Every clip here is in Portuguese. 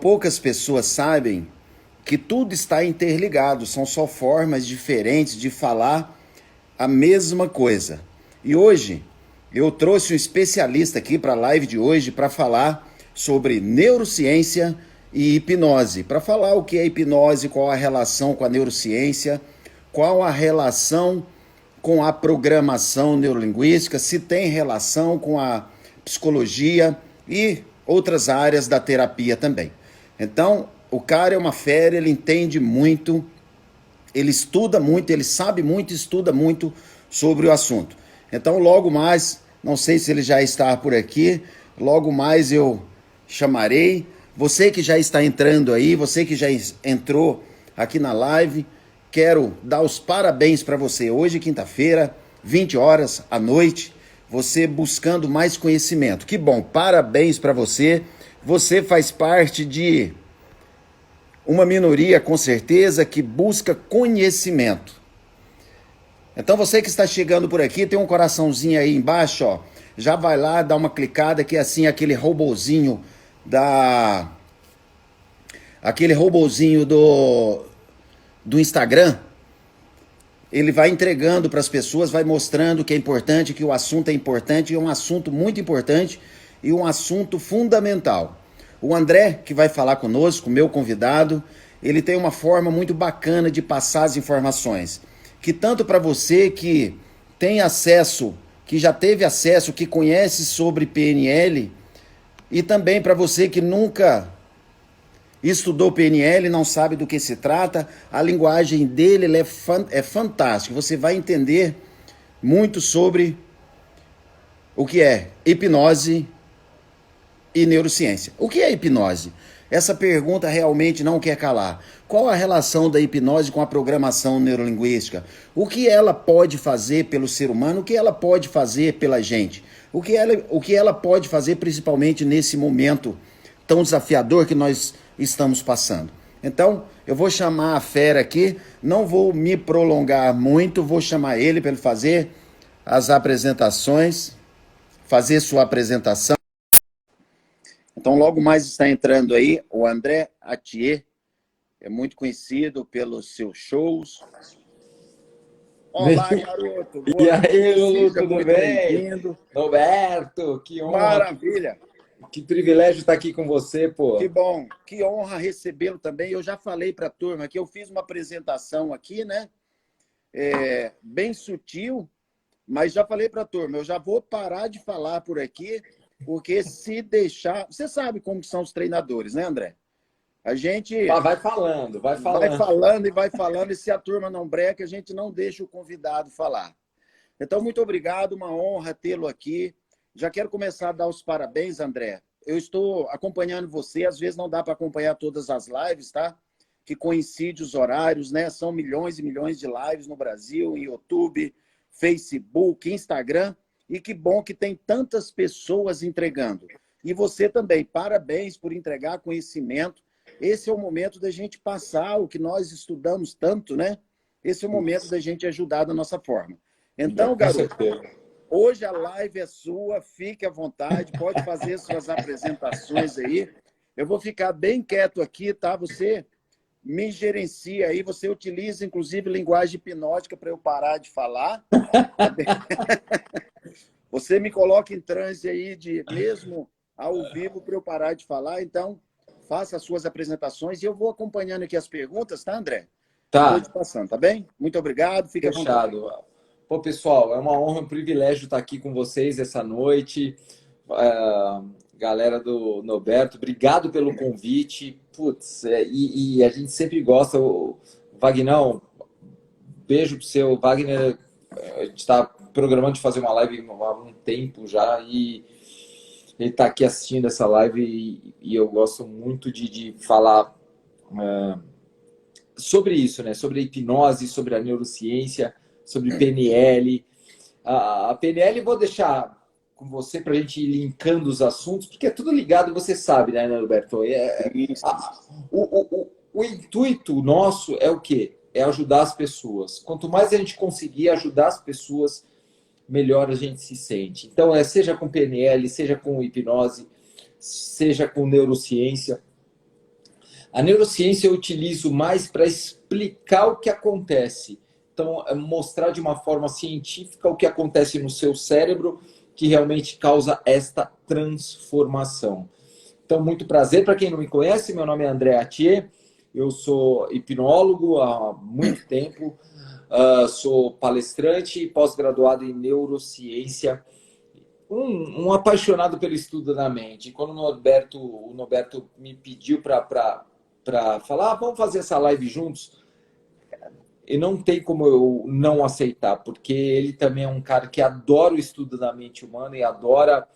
poucas pessoas sabem que tudo está interligado, são só formas diferentes de falar a mesma coisa. E hoje eu trouxe um especialista aqui para a live de hoje para falar sobre neurociência e hipnose. Para falar o que é hipnose, qual a relação com a neurociência, qual a relação com a programação neurolinguística, se tem relação com a psicologia e outras áreas da terapia também. Então, o cara é uma fera, ele entende muito, ele estuda muito, ele sabe muito, estuda muito sobre o assunto. Então, logo mais, não sei se ele já está por aqui, logo mais eu chamarei. Você que já está entrando aí, você que já entrou aqui na live, quero dar os parabéns para você. Hoje, quinta-feira, 20 horas à noite, você buscando mais conhecimento. Que bom, parabéns para você. Você faz parte de uma minoria, com certeza, que busca conhecimento. Então você que está chegando por aqui, tem um coraçãozinho aí embaixo, ó. Já vai lá, dá uma clicada, que é assim, aquele robozinho do Instagram. Ele vai entregando para as pessoas, vai mostrando que é importante, que o assunto é importante, e é um assunto muito importante e um assunto fundamental. O André, que vai falar conosco, meu convidado, ele tem uma forma muito bacana de passar as informações, que tanto para você que tem acesso, que já teve acesso, que conhece sobre PNL, e também para você que nunca estudou PNL, não sabe do que se trata, a linguagem dele é fantástica. Você vai entender muito sobre o que é hipnose e neurociência. O que é hipnose? Essa pergunta realmente não quer calar. Qual a relação da hipnose com a programação neurolinguística? O que ela pode fazer pelo ser humano? O que ela pode fazer pela gente? O que ela pode fazer principalmente nesse momento tão desafiador que nós estamos passando? Então, eu vou chamar a fera aqui, não vou me prolongar muito, vou chamar ele para ele fazer as apresentações, fazer sua apresentação. Então, logo mais está entrando aí o André Atier, é muito conhecido pelos seus shows. Olá, garoto! E aí, Lulu, Seja tudo muito bem? bem-vindo. Roberto, que honra, Maravilha! que privilégio estar aqui com você, Que pô. bom, que honra recebê-lo também. Eu já falei para a turma que eu fiz uma apresentação aqui, né? Bem sutil, mas já falei para a turma, eu já vou parar de falar por aqui, porque se deixar... Você sabe como são os treinadores, né, André? A gente Vai falando, vai vai falando. falando e vai falando, e se a turma não breca, a gente não deixa o convidado falar. Então, muito obrigado, uma honra tê-lo aqui. Já quero começar a dar os parabéns, André. Eu estou acompanhando você, às vezes não dá para acompanhar todas as lives, tá? Que coincide os horários, né? São milhões e milhões de lives no Brasil, em YouTube, Facebook, Instagram, e que bom que tem tantas pessoas entregando. E você também, parabéns por entregar conhecimento. Esse é o momento da gente passar o que nós estudamos tanto, né? Esse é o momento da gente ajudar da nossa forma. Então, Com garoto, certeza. hoje a live é sua, fique à vontade, pode fazer suas apresentações aí. Eu vou ficar bem quieto aqui, tá? Você me gerencia aí, você utiliza, inclusive, linguagem hipnótica para eu parar de falar. Você me coloca em transe aí, mesmo ao vivo, para eu parar de falar. Então, faça as suas apresentações e eu vou acompanhando aqui as perguntas, tá, André? E vou te Tá, passando, tá bem? Muito obrigado, fique à vontade. fechado. Pô, pessoal, é uma honra, um privilégio estar aqui com vocês essa noite. Galera do Norberto, obrigado pelo convite. Putz, e a gente sempre gosta. O Vagnão, beijo pro seu. Wagner, a gente está programando de fazer uma live há um tempo já e ele está aqui assistindo essa live e eu gosto muito de falar sobre isso, né? Sobre a hipnose, sobre a neurociência, sobre PNL. A PNL eu vou deixar com você para a gente ir linkando os assuntos, porque é tudo ligado, você sabe, né, Roberto? O intuito nosso é o quê? É ajudar as pessoas. Quanto mais a gente conseguir ajudar as pessoas, melhor a gente se sente. Então, seja com PNL, seja com hipnose, seja com neurociência, A neurociência eu utilizo mais para explicar o que acontece. Então, mostrar de uma forma científica o que acontece no seu cérebro que realmente causa esta transformação. Então, muito prazer. Para quem não me conhece, meu nome é André Atier. Eu sou hipnólogo há muito tempo. Sou palestrante e pós-graduado em neurociência. Um apaixonado pelo estudo da mente. Quando o Norberto me pediu para falar, vamos fazer essa live juntos, e não tem como eu não aceitar, porque ele também é um cara que adora o estudo da mente humana e adora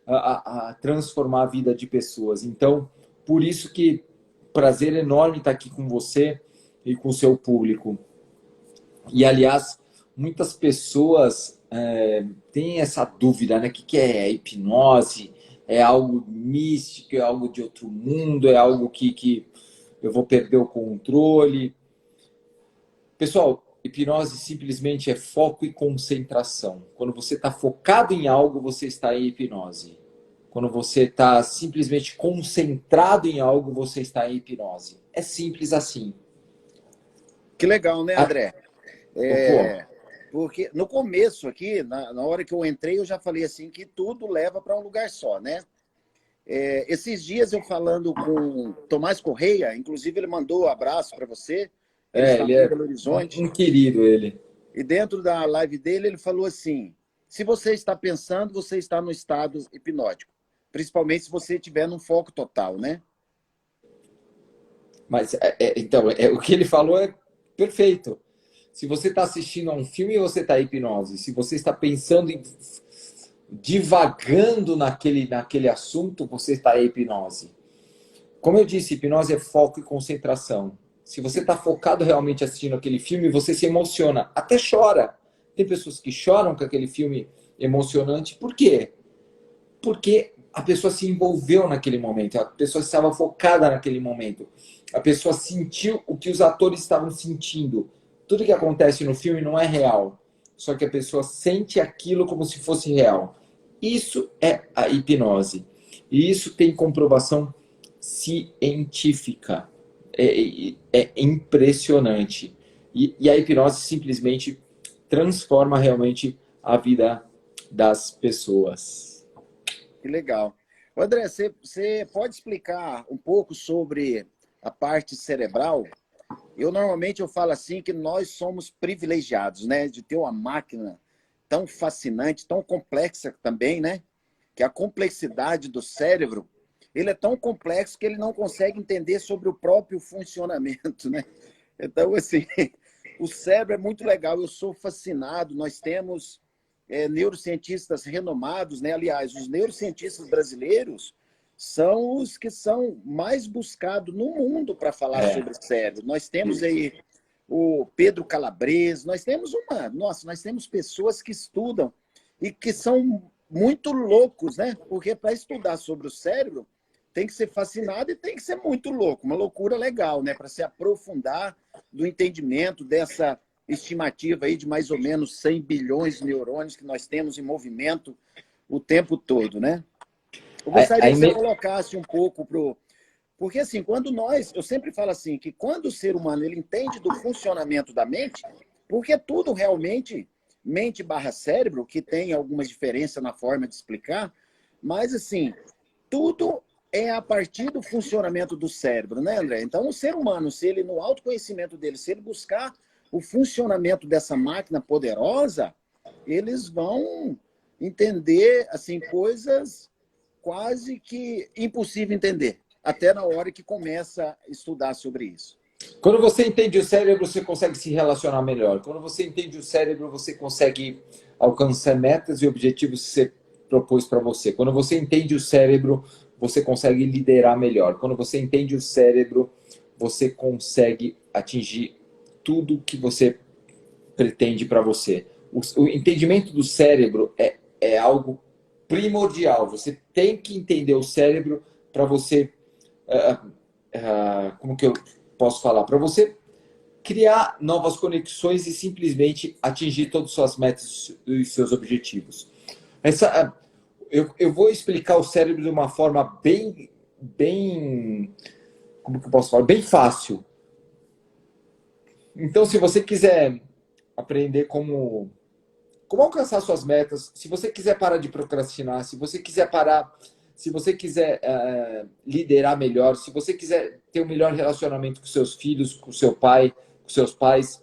a transformar a vida de pessoas. Então, por isso que prazer enorme estar aqui com você e com o seu público. E, aliás, muitas pessoas têm essa dúvida, né? O que é hipnose? É algo místico? É algo de outro mundo? É algo que eu vou perder o controle? Pessoal, hipnose simplesmente é foco e concentração. Quando você está focado em algo, você está em hipnose. Quando você está simplesmente concentrado em algo, você está em hipnose. É simples assim. Que legal, né, André? Pô, Porque no começo aqui, na hora que eu entrei, eu já falei assim que tudo leva para um lugar só, né? Esses dias eu falando com Tomás Correia, inclusive ele mandou um abraço para você, ele está ele lá em é Belo Horizonte, um querido, ele. e dentro da live dele ele falou assim, se você está pensando, você está no estado hipnótico, principalmente se você estiver num foco total, né? Mas, então, o que ele falou é perfeito. Se você está assistindo a um filme, você está em hipnose. Se você está pensando em divagando naquele assunto, você está em hipnose. Como eu disse, hipnose é foco e concentração. Se você está focado realmente assistindo aquele filme, você se emociona, até chora. Tem pessoas que choram com aquele filme emocionante. Por quê? Porque a pessoa se envolveu naquele momento, a pessoa estava focada naquele momento, a pessoa sentiu o que os atores estavam sentindo. Tudo que acontece no filme não é real, só que a pessoa sente aquilo como se fosse real. Isso é a hipnose. E isso tem comprovação científica. É impressionante. E a hipnose simplesmente transforma realmente a vida das pessoas. Que legal. André, você pode explicar um pouco sobre a parte cerebral? Normalmente eu falo assim que nós somos privilegiados, né? De ter uma máquina tão fascinante, tão complexa também, né? Que a complexidade do cérebro, ele é tão complexo que ele não consegue entender sobre o próprio funcionamento, né? Então, assim, o cérebro é muito legal, eu sou fascinado, nós temos neurocientistas renomados, né? Aliás, os neurocientistas brasileiros são os que são mais buscados no mundo para falar sobre cérebro. Nós temos aí o Pedro Calabres, nós temos pessoas que estudam e que são muito loucos, né? Porque para estudar sobre o cérebro tem que ser fascinado e tem que ser muito louco, uma loucura legal, né? Para se aprofundar do entendimento dessa estimativa aí de mais ou menos 100 bilhões de neurônios que nós temos em movimento o tempo todo, né? Eu gostaria que você colocasse um pouco porque assim, eu sempre falo assim, que quando o ser humano ele entende do funcionamento da mente, porque tudo realmente, mente barra cérebro, que tem algumas diferenças na forma de explicar, mas assim, tudo é a partir do funcionamento do cérebro, né, André? Então, o ser humano, se ele, no autoconhecimento dele, se ele buscar o funcionamento dessa máquina poderosa, eles vão entender, assim, coisas quase que impossível entender, até na hora que começa a estudar sobre isso. Quando você entende o cérebro, você consegue se relacionar melhor. Quando você entende o cérebro, você consegue alcançar metas e objetivos que você propôs para você. Quando você entende o cérebro, você consegue liderar melhor. Quando você entende o cérebro, você consegue atingir tudo que você pretende para você. O entendimento do cérebro é algo primordial. Você tem que entender o cérebro para você... como que eu posso falar? Para você criar novas conexões e simplesmente atingir todas as suas metas e seus objetivos. Eu vou explicar o cérebro de uma forma bem como que eu posso falar? Bem fácil. Então, se você quiser aprender como alcançar suas metas, se você quiser parar de procrastinar, se você quiser parar, se você quiser liderar melhor, se você quiser ter um melhor relacionamento com seus filhos, com seu pai, com seus pais,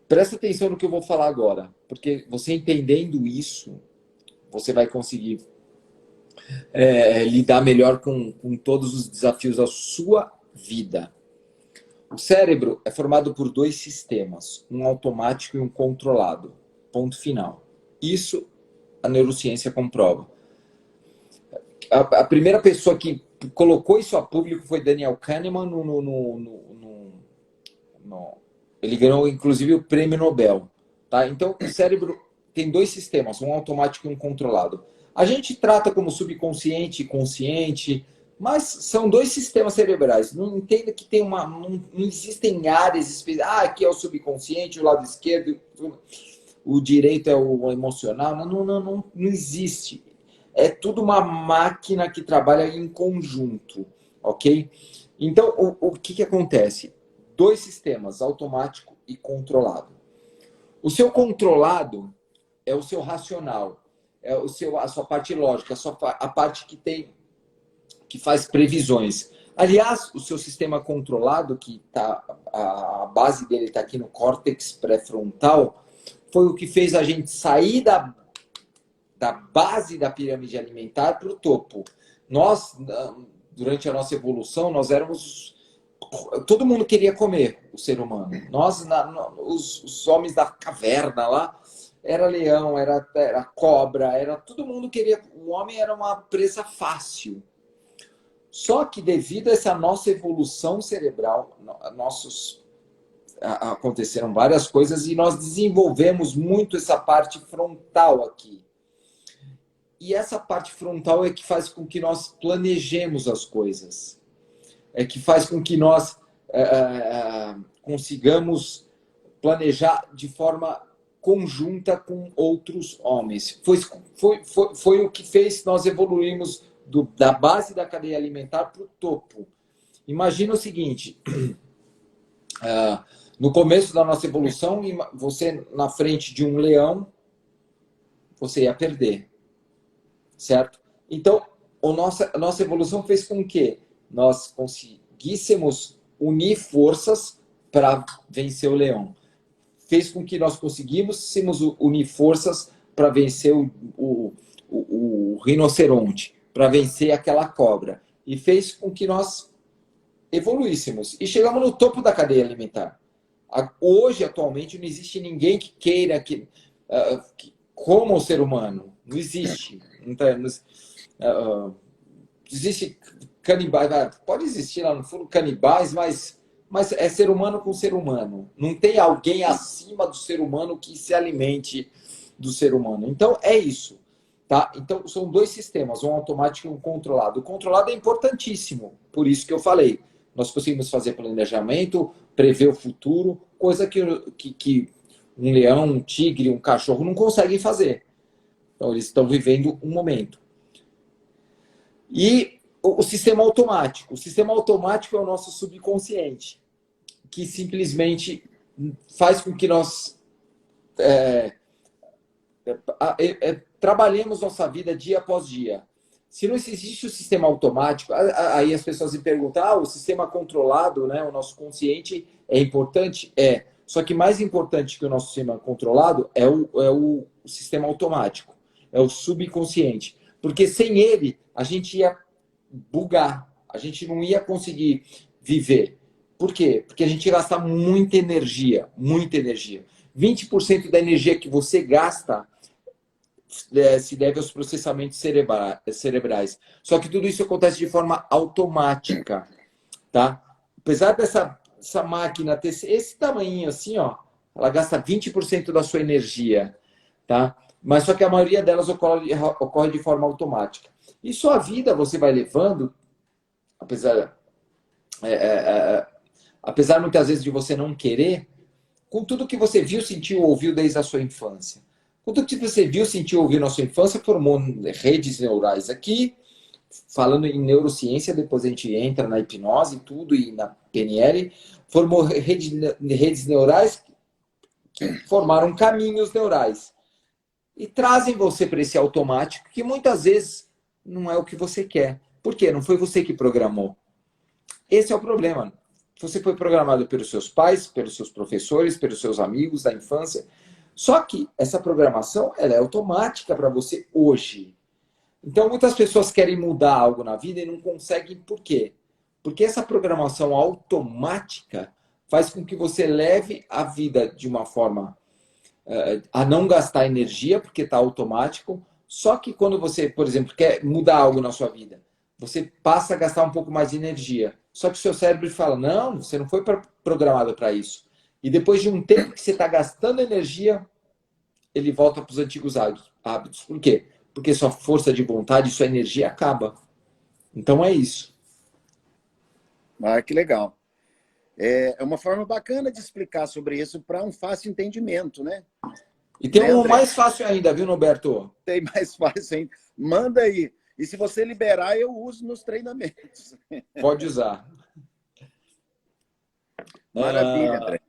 presta atenção no que eu vou falar agora, porque você entendendo isso, você vai conseguir lidar melhor com todos os desafios da sua vida. O cérebro é formado por 2 sistemas, um automático e um controlado. Ponto final. Isso a neurociência comprova. A primeira pessoa que colocou isso a público foi Daniel Kahneman. Ele ganhou, inclusive, o prêmio Nobel. Tá? Então, o cérebro tem 2 sistemas, um automático e um controlado. A gente trata como subconsciente e consciente, mas são 2 sistemas cerebrais. Não entenda que tem não existem áreas específicas. Aqui é o subconsciente, o lado esquerdo, o direito é o emocional. Não existe. É tudo uma máquina que trabalha em conjunto, ok? Então, o que acontece? 2 sistemas, automático e controlado. O seu controlado é o seu racional, é a sua parte lógica, a parte que faz previsões. Aliás, o seu sistema controlado, a base dele está aqui no córtex pré-frontal, foi o que fez a gente sair da base da pirâmide alimentar para o topo. Nós, durante a nossa evolução, nós éramos... Todo mundo queria comer, o ser humano. Nós, os homens da caverna lá, era leão, era cobra, todo mundo queria... O homem era uma presa fácil. Só que devido a essa nossa evolução cerebral, aconteceram várias coisas e nós desenvolvemos muito essa parte frontal aqui. E essa parte frontal é que faz com que nós planejemos as coisas. É que faz com que nós consigamos planejar de forma conjunta com outros homens. Foi o que fez nós evoluirmos da base da cadeia alimentar para o topo. Imagina o seguinte, no começo da nossa evolução, você na frente de um leão, você ia perder, certo? Então, a nossa evolução fez com que nós conseguíssemos unir forças para vencer o leão. Fez com que nós conseguíssemos unir forças para vencer o rinoceronte, para vencer aquela cobra. E fez com que nós evoluíssemos. E chegamos no topo da cadeia alimentar. Hoje, atualmente, não existe ninguém que queira que coma o ser humano. Não existe. Existe canibais. Pode existir lá no fundo canibais, mas é ser humano com ser humano. Não tem alguém acima do ser humano que se alimente do ser humano. Então, é isso. Tá? Então, são 2 sistemas, um automático e um controlado. O controlado é importantíssimo, por isso que eu falei. Nós conseguimos fazer planejamento, prever o futuro, coisa que um leão, um tigre, um cachorro não conseguem fazer. Então, eles estão vivendo um momento. E o sistema automático. O sistema automático é o nosso subconsciente, que simplesmente faz com que nós trabalhemos nossa vida dia após dia. Se não existe o sistema automático, aí as pessoas me perguntam, o sistema controlado, né, o nosso consciente é importante? É. Só que mais importante que o nosso sistema controlado é o sistema automático, é o subconsciente. Porque sem ele, a gente ia bugar, a gente não ia conseguir viver. Por quê? Porque a gente ia gastar muita energia, muita energia. 20% da energia que você gasta se deve aos processamentos cerebrais. Só que tudo isso acontece de forma automática, tá? Apesar dessa máquina ter esse tamanho assim, ó, ela gasta 20% da sua energia, tá? Mas só que a maioria delas ocorre de forma automática. E sua vida você vai levando, apesar muitas vezes de você não querer, com tudo que você viu, sentiu, ouviu desde a sua infância. Com tudo que você viu, sentiu, ouviu na sua infância, formou redes neurais aqui, falando em neurociência, depois a gente entra na hipnose e tudo, e na PNL, formou redes neurais que formaram caminhos neurais. E trazem você para esse automático que muitas vezes não é o que você quer. Por quê? Não foi você que programou. Esse é o problema. Você foi programado pelos seus pais, pelos seus professores, pelos seus amigos da infância. Só que essa programação ela é automática para você hoje. Então, muitas pessoas querem mudar algo na vida e não conseguem. Por quê? Porque essa programação automática faz com que você leve a vida de uma forma a não gastar energia, porque está automático. Só que quando você, por exemplo, quer mudar algo na sua vida, você passa a gastar um pouco mais de energia. Só que o seu cérebro fala, não, você não foi programado para isso. E depois de um tempo que você está gastando energia, ele volta para os antigos hábitos. Por quê? Porque sua força de vontade, sua energia acaba. Então é isso. Ah, que legal. É uma forma bacana de explicar sobre isso para um fácil entendimento, né? E tem Né, um André? mais fácil ainda, viu, Norberto? Tem mais fácil ainda. Manda aí. E se você liberar, eu uso nos treinamentos. Pode usar. Maravilha, André.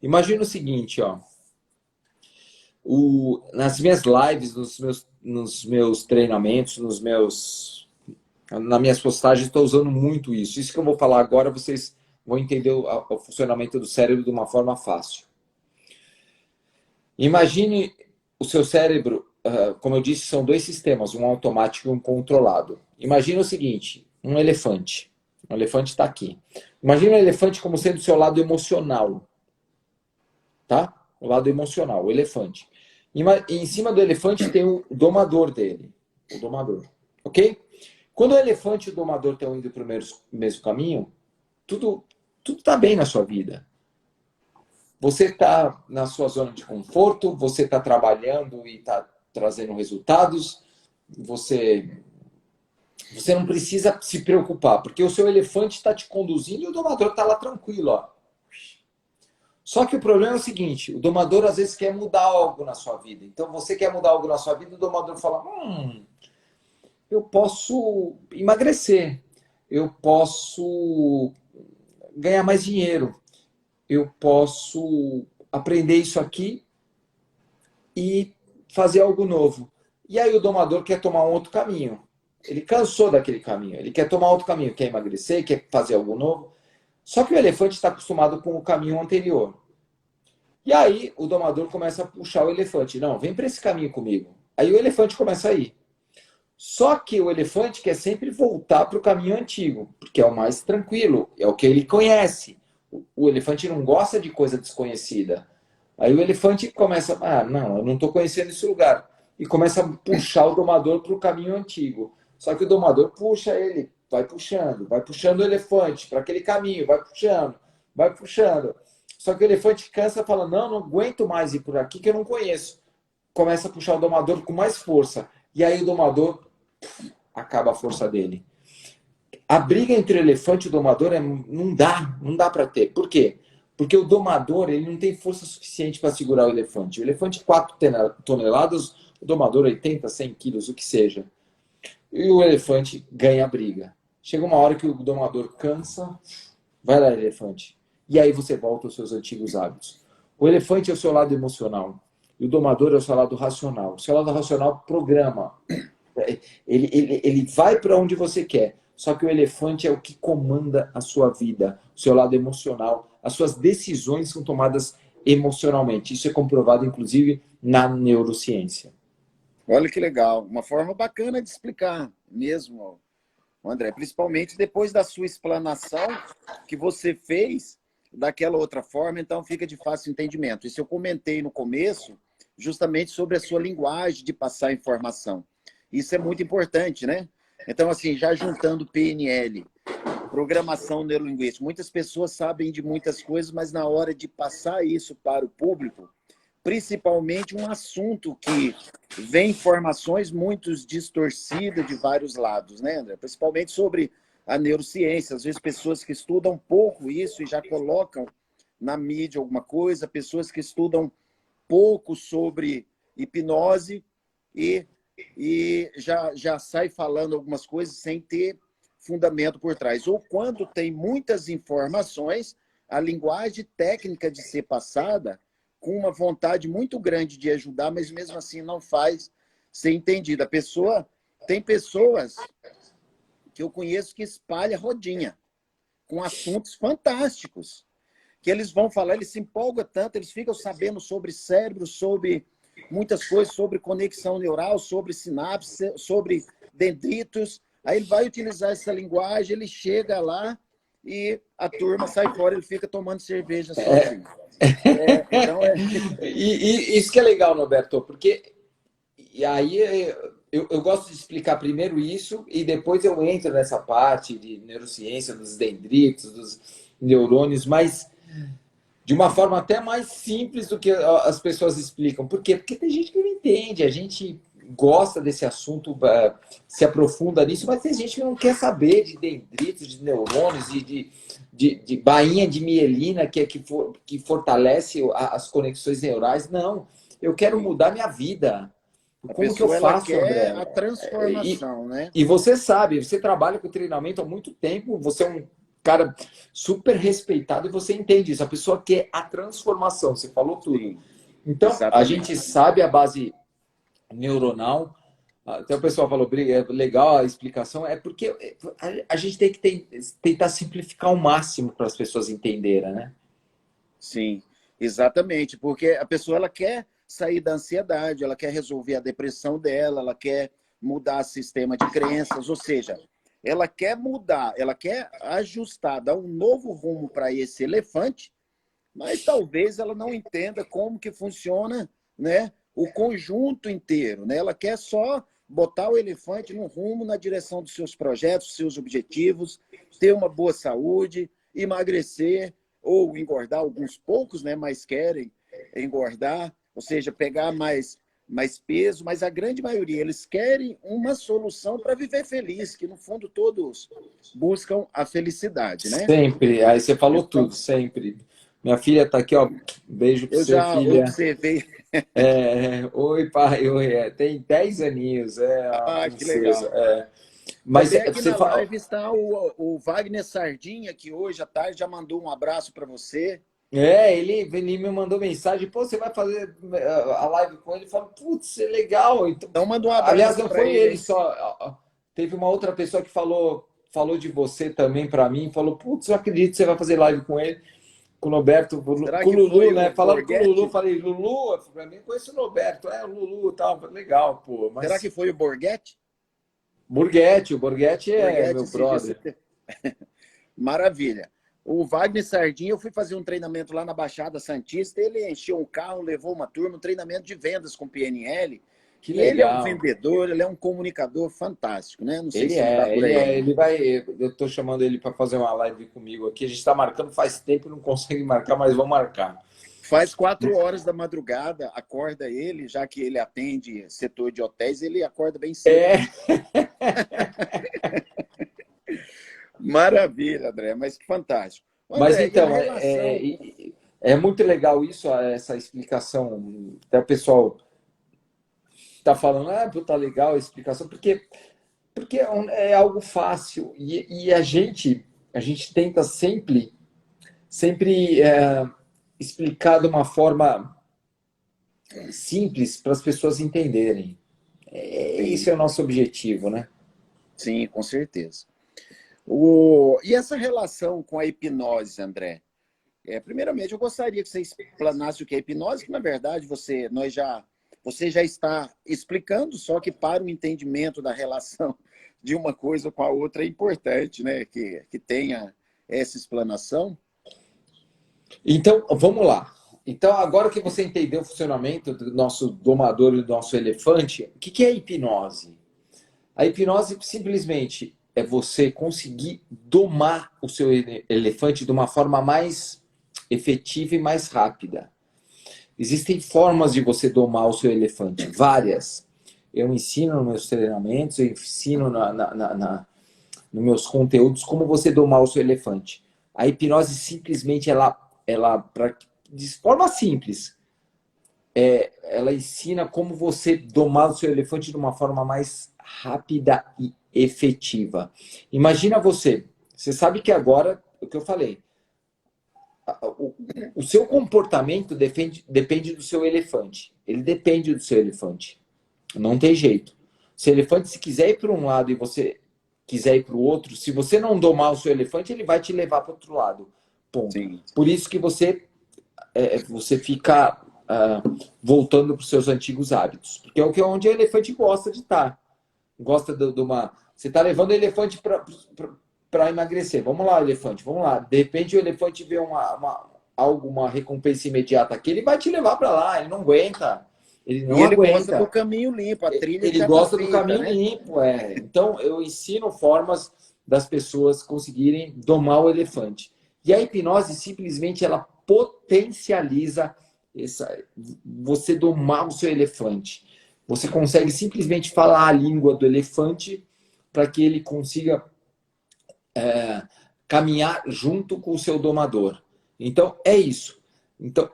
Imagina o seguinte, ó. Nas minhas lives, nos meus treinamentos, nas minhas postagens, estou usando muito isso. Isso que eu vou falar agora, vocês vão entender o funcionamento do cérebro de uma forma fácil. Imagine o seu cérebro, como eu disse, são dois sistemas, um automático e um controlado. Imagine o seguinte, um elefante. O elefante está aqui. Imagine o elefante como sendo o seu lado emocional. Tá? O lado emocional, o elefante. E em cima do elefante tem o domador dele. O domador. Ok? Quando o elefante e o domador estão indo para o mesmo caminho, tudo está bem na sua vida. Você está na sua zona de conforto, você está trabalhando e está trazendo resultados, você não precisa se preocupar, porque o seu elefante está te conduzindo e o domador está lá tranquilo. Ó. Só que o problema é o seguinte, o domador às vezes quer mudar algo na sua vida. Então você quer mudar algo na sua vida, o domador fala, eu posso emagrecer, eu posso ganhar mais dinheiro, eu posso aprender isso aqui e fazer algo novo. E aí o domador quer tomar um outro caminho. Ele cansou daquele caminho, ele quer tomar outro caminho, quer emagrecer, quer fazer algo novo. Só que o elefante está acostumado com o caminho anterior. E aí o domador começa a puxar o elefante. Não, vem para esse caminho comigo. Aí o elefante começa a ir. Só que o elefante quer sempre voltar para o caminho antigo, porque é o mais tranquilo, é o que ele conhece. O elefante não gosta de coisa desconhecida. Aí o elefante começa, não, eu não estou conhecendo esse lugar. E começa a puxar o domador para o caminho antigo. Só que o domador puxa ele, vai puxando o elefante para aquele caminho, vai puxando, vai puxando. Só que o elefante cansa e fala, não aguento mais ir por aqui que eu não conheço. Começa a puxar o domador com mais força. E aí o domador acaba a força dele. A briga entre o elefante e o domador não dá para ter. Por quê? Porque o domador ele não tem força suficiente para segurar o elefante. O elefante 4 toneladas, o domador 80, 100 quilos, o que seja. E o elefante ganha a briga. Chega uma hora que o domador cansa, vai lá, elefante. E aí você volta aos seus antigos hábitos. O elefante é o seu lado emocional. E o domador é o seu lado racional. O seu lado racional programa. Ele vai para onde você quer. Só que o elefante é o que comanda a sua vida. O seu lado emocional. As suas decisões são tomadas emocionalmente. Isso é comprovado, inclusive, na neurociência. Olha que legal. Uma forma bacana de explicar mesmo, André. Principalmente depois da sua explanação que você fez daquela outra forma, então fica de fácil entendimento. Isso eu comentei no começo, justamente sobre a sua linguagem de passar informação. Isso é muito importante, né? Então, assim, já juntando PNL, programação neurolinguística, muitas pessoas sabem de muitas coisas, mas na hora de passar isso para o público, principalmente um assunto que vem informações muito distorcidas de vários lados, né, André? Principalmente sobre a neurociência. Às vezes, pessoas que estudam pouco isso e já colocam na mídia alguma coisa, pessoas que estudam pouco sobre hipnose e e já sai falando algumas coisas sem ter fundamento por trás. Ou quando tem muitas informações, a linguagem técnica de ser passada com uma vontade muito grande de ajudar, mas mesmo assim não faz ser entendida. Tem pessoas que eu conheço que espalham rodinha com assuntos fantásticos, que eles vão falar, eles se empolgam tanto, eles ficam sabendo sobre cérebro, sobre muitas coisas, sobre conexão neural, sobre sinapse, sobre dendritos. Aí ele vai utilizar essa linguagem, ele chega lá e a turma sai fora, ele fica tomando cerveja sozinho. Então E isso que é legal, Norberto, porque e aí eu gosto de explicar primeiro isso e depois eu entro nessa parte de neurociência, dos dendritos, dos neurônios, mas de uma forma até mais simples do que as pessoas explicam. Por quê? Porque tem gente que não entende, a gente gosta desse assunto, se aprofunda nisso, mas tem gente que não quer saber de dendritos, de neurônios, de bainha de mielina que fortalece as conexões neurais. Não, eu quero mudar minha vida. a Como que eu pessoa ela faço, quer André? a transformação, né? E você sabe, você trabalha com treinamento há muito tempo, você é um cara super respeitado e você entende isso. A pessoa quer a transformação, você falou tudo. Sim, Então, a gente exatamente. sabe a base neuronal. Até o pessoal falou, é legal a explicação, é porque a gente tem que tentar simplificar ao máximo para as pessoas entenderem, né? Sim, exatamente, porque a pessoa ela quer sair da ansiedade, ela quer resolver a depressão dela, ela quer mudar o sistema de crenças, ou seja, ela quer mudar, ela quer ajustar, dar um novo rumo para esse elefante, mas talvez ela não entenda como que funciona, né, o conjunto inteiro, né? Ela quer só botar o elefante no rumo, na direção dos seus projetos, dos seus objetivos, ter uma boa saúde, emagrecer ou engordar, alguns poucos, né, mas querem engordar, ou seja, pegar mais peso, mas a grande maioria, eles querem uma solução para viver feliz, que no fundo todos buscam a felicidade, né? Sempre. Aí você falou Então, tudo, sempre. Minha filha tá aqui, ó. Beijo pra eu você, já filha. observei. Oi, pai. Oi, tem 10 aninhos, é a Ah, que princesa. legal. Mas Também aqui você na fala. live está o Wagner Sardinha, que hoje à tarde já mandou um abraço para você. Ele me mandou mensagem, pô, você vai fazer a live com ele? Eu falo, putz, é legal. Então, Então manda um aliás, abraço não para foi ele ele aí. só. Teve uma outra pessoa que falou de você também para mim, falou, putz, eu acredito que você vai fazer live com ele, com o Roberto, Será com o que foi Lulu, né? o Falaram com o Lulu, Borghetti? falei, Lulu, para mim, conheço o Roberto, o Lulu e tal, legal, pô, Será que mas foi o Borghetti? O Borghetti é Borghetti, meu esses dias você... brother. Maravilha. O Wagner Sardinha, eu fui fazer um treinamento lá na Baixada Santista, ele encheu um carro, levou uma turma, um treinamento de vendas com PNL, Que e ele é um legal. vendedor, ele é um comunicador fantástico, né? Não sei se ele está por aí ainda. Ele vai. Eu tô chamando ele para fazer uma live comigo aqui. A gente está marcando faz tempo, não consegue marcar, mas vamos marcar. Faz 4 horas da madrugada, acorda ele, já que ele atende setor de hotéis, ele acorda bem cedo. É. Maravilha, André, mas que fantástico. Mas André, e a então, relação? é muito legal isso, essa explicação. Até o pessoal tá falando, tá legal a explicação, porque é algo fácil e a gente tenta sempre explicar de uma forma simples para as pessoas entenderem. Esse Sim, é o nosso objetivo, né? sim, com certeza. E essa relação com a hipnose, André? Primeiramente, eu gostaria que você explanasse o que é hipnose, que na verdade você já está explicando, só que para o entendimento da relação de uma coisa com a outra é importante, né? Que tenha essa explanação. Então, vamos lá. Então, agora que você entendeu o funcionamento do nosso domador e do nosso elefante, o que é hipnose? A hipnose simplesmente é você conseguir domar o seu elefante de uma forma mais efetiva e mais rápida. Existem formas de você domar o seu elefante, várias. Eu ensino nos meus treinamentos, eu ensino nos meus conteúdos como você domar o seu elefante. A hipnose simplesmente de forma simples, ela ensina como você domar o seu elefante de uma forma mais rápida e efetiva. Imagina você sabe que agora, o que eu falei, o seu comportamento depende do seu elefante. Ele depende do seu elefante. Não tem jeito. Se o elefante se quiser ir para um lado e você quiser ir para o outro, se você não domar o seu elefante, ele vai te levar para o outro lado. Ponto. Sim. Por isso que você fica voltando para os seus antigos hábitos. Porque é onde o elefante gosta de estar. Gosta de uma. Você está levando o elefante para emagrecer. Vamos lá, elefante, vamos lá. De repente o elefante vê uma recompensa imediata aqui, ele vai te levar para lá, ele não aguenta. Ele não E ele gosta do aguenta. caminho limpo, a trilha Ele já está gosta do feita, caminho né? limpo, é. Então, eu ensino formas das pessoas conseguirem domar o elefante. E a hipnose simplesmente ela potencializa você domar o seu elefante. Você consegue simplesmente falar a língua do elefante para que ele consiga caminhar junto com o seu domador. Então, é isso. Então,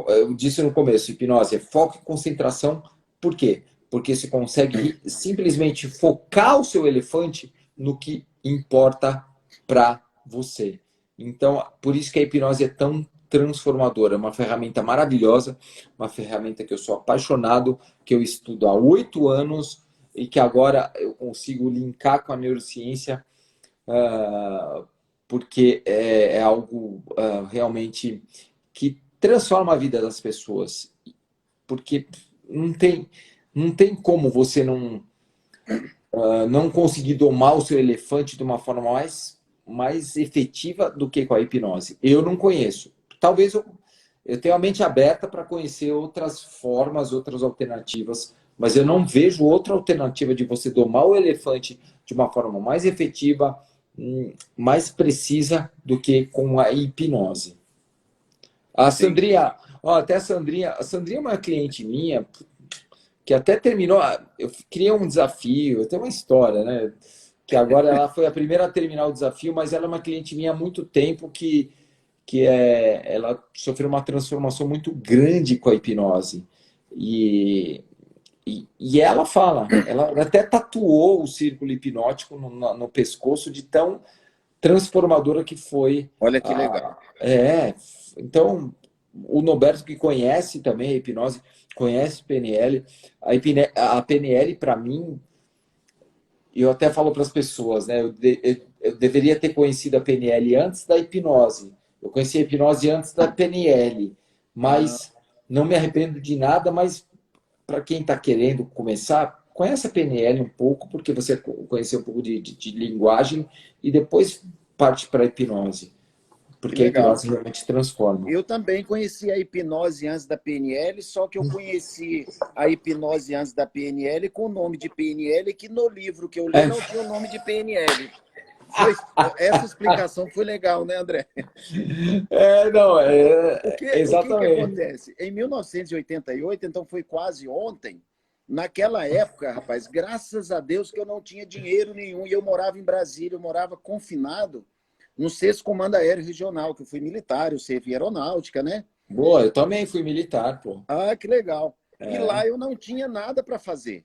eu disse no começo, hipnose é foco e concentração. Por quê? Porque você consegue simplesmente focar o seu elefante no que importa para você. Então, por isso que a hipnose é tão transformadora. É uma ferramenta maravilhosa, uma ferramenta que eu sou apaixonado, que eu estudo há 8 anos e que agora eu consigo linkar com a neurociência, porque é algo realmente que transforma a vida das pessoas. Porque não tem como você não conseguir domar o seu elefante de uma forma mais efetiva do que com a hipnose. Eu não conheço. Talvez eu tenha a mente aberta para conhecer outras formas, outras alternativas, mas eu não vejo outra alternativa de você domar o elefante de uma forma mais efetiva, mais precisa do que com a hipnose. A Sandrinha, ó, até a Sandrinha é uma cliente minha que até terminou. Eu criei um desafio, tem uma história, né? Que agora ela foi a primeira a terminar o desafio, mas ela é uma cliente minha há muito tempo ela sofreu uma transformação muito grande com a hipnose. E ela fala, ela até tatuou o círculo hipnótico no pescoço de tão transformadora que foi. Olha que legal. Então, o Norberto que conhece também a hipnose, conhece PNL. A PNL, para mim, eu até falo para as pessoas, né? Eu deveria ter conhecido a PNL antes da hipnose. Eu conheci a hipnose antes da PNL, Ah, mas não me arrependo de nada. Mas para quem está querendo começar, conhece a PNL um pouco, porque você conhecer um pouco de linguagem e depois parte para a hipnose, que porque a legal. hipnose realmente transforma. Eu também conheci a hipnose antes da PNL, só que eu conheci a hipnose antes da PNL com o nome de PNL, que no livro que eu li É, não tinha o nome de PNL. Foi, essa explicação foi legal, né, André? não, Porque o que exatamente. acontece? Em 1988, então foi quase ontem, naquela época, rapaz, graças a Deus que eu não tinha dinheiro nenhum e eu morava em Brasília, eu morava confinado no 6º Comando Aéreo Regional, que eu fui militar, eu servi aeronáutica, né? Boa, eu também fui militar, pô. Ah, que legal. E É. lá eu não tinha nada para fazer.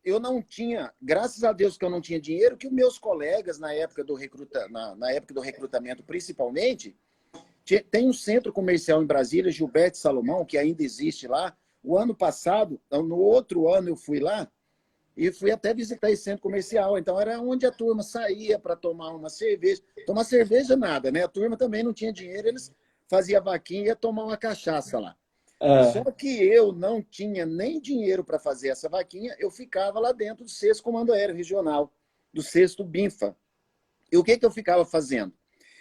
Eu não tinha, graças a Deus que eu não tinha dinheiro, que os meus colegas na época na época do recrutamento, principalmente, tem um centro comercial em Brasília, Gilberto Salomão, que ainda existe lá. O ano passado, no outro ano eu fui lá e fui até visitar esse centro comercial. Então era onde a turma saía para tomar uma cerveja. Tomar cerveja nada, né? A turma também não tinha dinheiro, eles faziam vaquinha e ia tomar uma cachaça lá. Só É. que eu não tinha nem dinheiro para fazer essa vaquinha, eu ficava lá dentro do 6º Comando Aéreo Regional, do 6º BINFA. E o que eu ficava fazendo?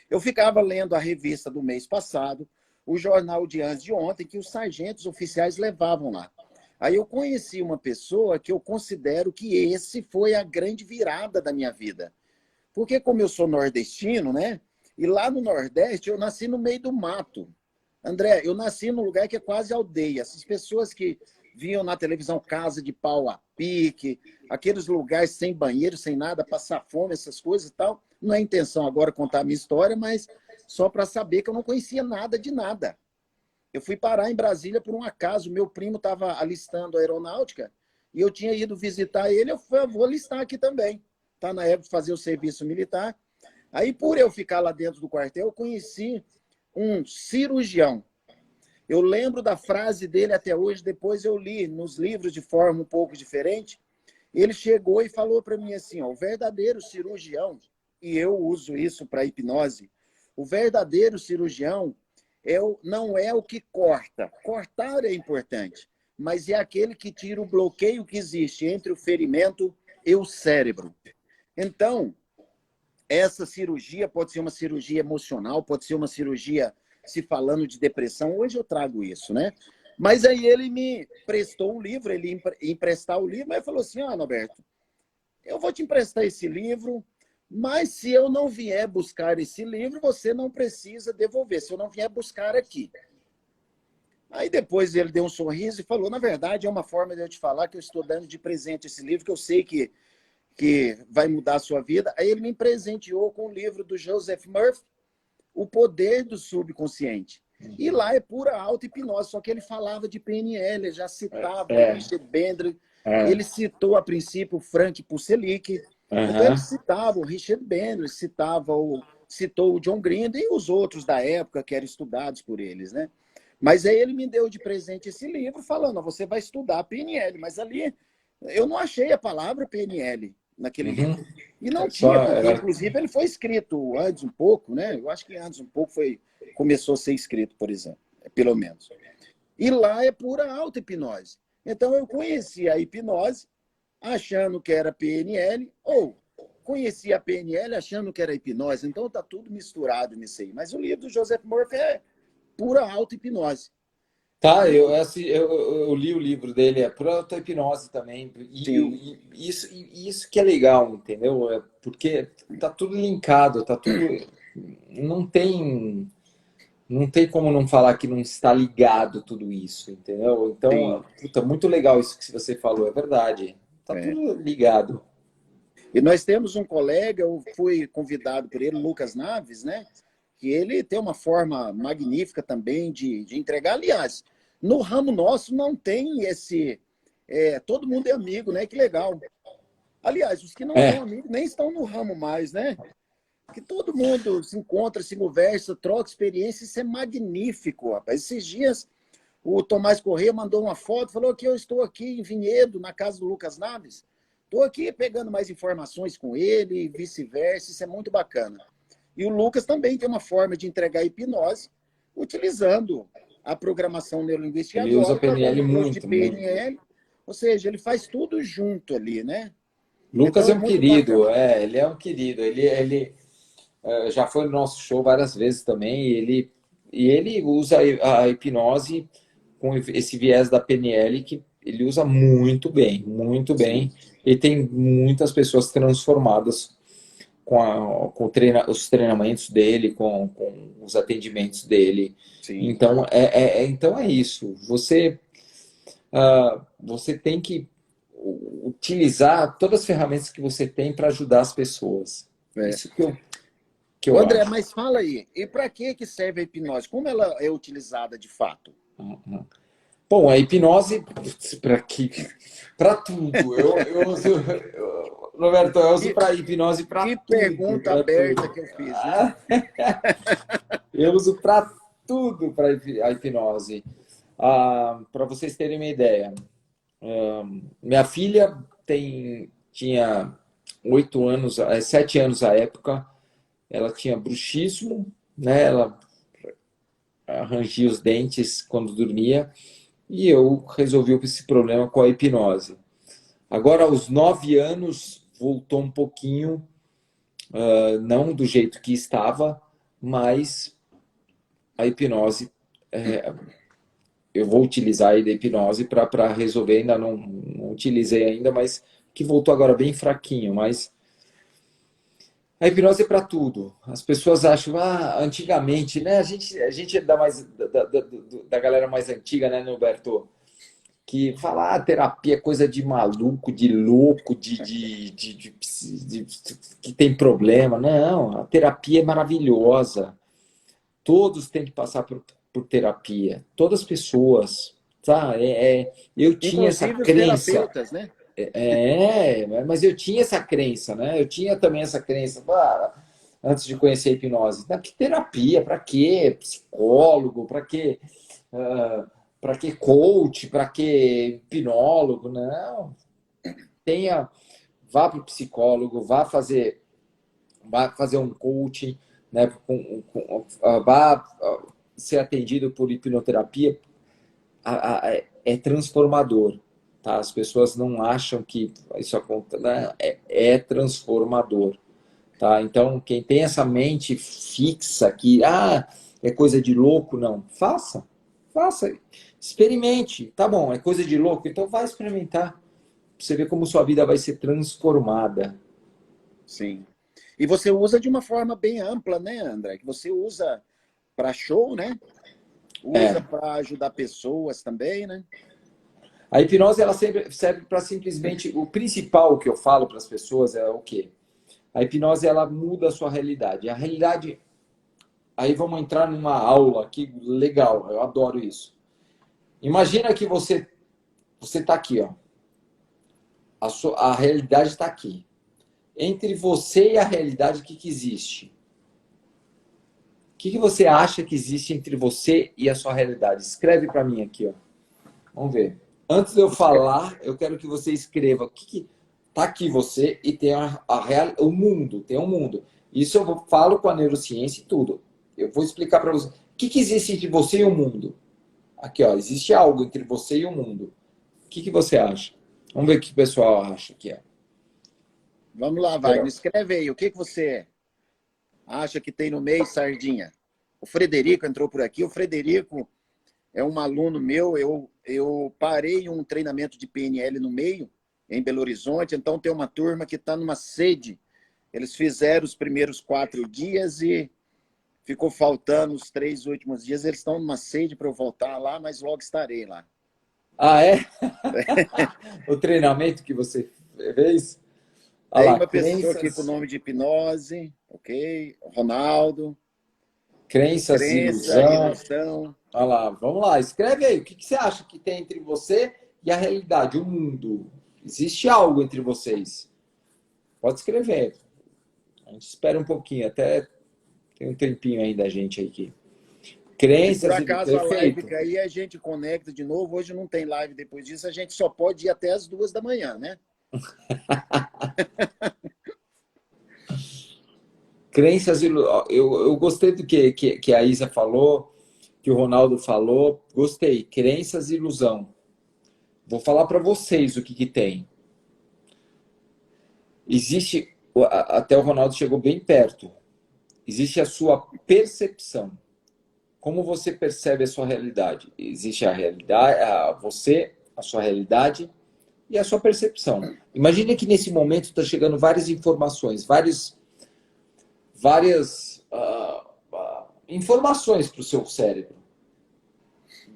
Eu ficava lendo a revista do mês passado, o jornal de antes de ontem, que os sargentos oficiais levavam lá. Aí eu conheci uma pessoa que eu considero que esse foi a grande virada da minha vida. Porque como eu sou nordestino, né? E lá no Nordeste eu nasci no meio do mato. André, eu nasci num lugar que é quase aldeia. Essas pessoas que viam na televisão casa de pau a pique, aqueles lugares sem banheiro, sem nada, passar fome, essas coisas e tal. Não é intenção agora contar a minha história, mas só para saber que eu não conhecia nada de nada. Eu fui parar em Brasília por um acaso. Meu primo estava alistando a aeronáutica e eu tinha ido visitar ele. Eu falei, vou alistar aqui também. Tá na época de fazer o serviço militar. Aí, por eu ficar lá dentro do quartel, eu conheci um cirurgião. Eu lembro da frase dele até hoje, depois eu li nos livros de forma um pouco diferente. Ele chegou e falou para mim assim, ó, o verdadeiro cirurgião, e eu uso isso para hipnose, o verdadeiro cirurgião não é o que corta. Cortar é importante, mas é aquele que tira o bloqueio que existe entre o ferimento e o cérebro. Então, essa cirurgia pode ser uma cirurgia emocional, pode ser uma cirurgia se falando de depressão. Hoje eu trago isso, né? Mas aí ele me prestou um livro, ele ia emprestar o livro, mas ele falou assim, Norberto, eu vou te emprestar esse livro, mas se eu não vier buscar esse livro, você não precisa devolver, se eu não vier buscar aqui. Aí depois ele deu um sorriso e falou, na verdade, é uma forma de eu te falar que eu estou dando de presente esse livro, que eu sei que vai mudar a sua vida. Aí ele me presenteou com o livro do Joseph Murphy, O Poder do Subconsciente. E lá é pura auto-hipnose, só que ele falava de PNL, ele já citava o Richard Bandler, ele citou a princípio o Frank Puselic, então ele citava o Richard Bandler, citou o John Grinder e os outros da época que eram estudados por eles, né? Mas aí ele me deu de presente esse livro falando, você vai estudar PNL, mas ali eu não achei a palavra PNL naquele livro. E não tinha, porque inclusive ele foi escrito antes um pouco, né? Eu acho que antes um pouco começou a ser escrito, por exemplo, pelo menos. E lá é pura auto-hipnose. Então eu conheci a hipnose achando que era PNL, ou conheci a PNL achando que era hipnose. Então tá tudo misturado nisso aí. Mas o livro do Joseph Murphy é pura auto-hipnose. Tá, eu li o livro dele, é pura auto-hipnose também. E isso que é legal, entendeu? Porque tá tudo linkado, tá tudo. Não tem como não falar que não está ligado tudo isso, entendeu? Então, puta, muito legal isso que você falou, é verdade. Tá tudo ligado. E nós temos um colega, eu fui convidado por ele, Lucas Naves, né? Que ele tem uma forma magnífica também de entregar. Aliás, no ramo nosso não tem esse... todo mundo é amigo, né? Que legal. Aliás, os que não são amigos nem estão no ramo mais, né? Que todo mundo se encontra, se conversa, troca experiência, isso é magnífico, rapaz. Esses dias o Tomás Corrêa mandou uma foto, falou que eu estou aqui em Vinhedo, na casa do Lucas Naves. Estou aqui pegando mais informações com ele e vice-versa, isso é muito bacana. E o Lucas também tem uma forma de entregar hipnose utilizando a programação neurolinguística. Ele usa PNL de PNL, ou seja, ele faz tudo junto ali, né? Lucas então, é um querido, ele é um querido. Ele já foi no nosso show várias vezes também, e ele usa a hipnose com esse viés da PNL que ele usa muito bem, muito bem. E tem muitas pessoas transformadas com os treinamentos dele, com os atendimentos dele. Sim. Então, então é isso. Você tem que utilizar todas as ferramentas que você tem para ajudar as pessoas. Isso que eu André, acho. mas fala aí, e para que serve a hipnose? Como ela é utilizada de fato? Bom, a hipnose, para tudo. Roberto, eu uso para hipnose para tudo. Que pergunta aberta que eu fiz, né? Eu uso para tudo para a hipnose. Para vocês terem uma ideia, minha filha tinha 8 anos, 7 anos à época, ela tinha bruxismo, né? Ela rangia os dentes quando dormia, e eu resolvi esse problema com a hipnose. Agora, aos 9 anos, voltou um pouquinho, não do jeito que estava, mas a hipnose, eu vou utilizar aí da hipnose para resolver, ainda não utilizei ainda, mas que voltou agora bem fraquinho, mas a hipnose é para tudo. As pessoas acham, antigamente, né? A gente é da galera mais antiga, né, Norberto? Que fala, terapia é coisa de maluco, de louco, que tem problema. Não, a terapia é maravilhosa. Todos têm que passar por por terapia. Todas as pessoas, tá? Eu tinha essa Inclusive os crença. terapeutas, né? Mas eu tinha essa crença, né? Eu tinha também essa crença, antes de conhecer a hipnose. Que terapia? Para quê? Psicólogo? Para quê? Para que coach? Para que hipnólogo? Não. Vá para o psicólogo, vá fazer um coaching, né? Vá ser atendido por hipnoterapia. É transformador. Tá? As pessoas não acham que isso acontece, né? É transformador. Tá? Então, quem tem essa mente fixa que é coisa de louco, não. Faça. Experimente. Tá bom, é coisa de louco, então vai experimentar. Pra você ver como sua vida vai ser transformada. Sim. E você usa de uma forma bem ampla, né, André? Que você usa para show, né? Usa para ajudar pessoas também, né? A hipnose ela sempre serve para simplesmente o principal que eu falo para as pessoas é o quê? A hipnose ela muda a sua realidade. A realidade. Aí vamos entrar numa aula aqui legal. Eu adoro isso. Imagina que você está aqui, ó. A realidade está aqui. Entre você e a realidade, o que existe? O que você acha que existe entre você e a sua realidade? Escreve para mim aqui, ó. Vamos ver. Antes de eu falar, eu quero que você escreva o que tá aqui você e tem o mundo, tem um mundo. Isso eu falo com a neurociência e tudo. Eu vou explicar para você. O que existe entre você e o mundo? Aqui, ó, existe algo entre você e o mundo. O que você acha? Vamos ver o que o pessoal acha aqui, ó. Vamos lá, Wagner. Escreve aí. O que você acha que tem no meio, Sardinha? O Frederico entrou por aqui. O Frederico é um aluno meu. Eu parei um treinamento de PNL no meio, em Belo Horizonte. Então tem uma turma que está numa sede. Eles fizeram os primeiros 4 dias e ficou faltando os 3 últimos dias. Eles estão numa sede para eu voltar lá, mas logo estarei lá. Ah, é? O treinamento que você fez? Tem uma pessoa aqui com o nome de hipnose, ok? Ronaldo. Crenças, Crença, ilusão. Olha lá, vamos lá, escreve aí. O que você acha que tem entre você e a realidade, o mundo? Existe algo entre vocês? Pode escrever. A gente espera um pouquinho, até tem um tempinho ainda a gente aqui. Se por Crenças e acaso a live cair, a gente conecta de novo. Hoje não tem live depois disso, a gente só pode ir até as 2 da manhã, né? Crenças e eu gostei do que a Isa falou, que o Ronaldo falou. Gostei. Crenças e ilusão. Vou falar para vocês o que tem. Existe, até o Ronaldo chegou bem perto. Existe a sua percepção. Como você percebe a sua realidade? Existe a realidade, a sua realidade e a sua percepção. Imagine que nesse momento está chegando várias informações, várias informações para o seu cérebro.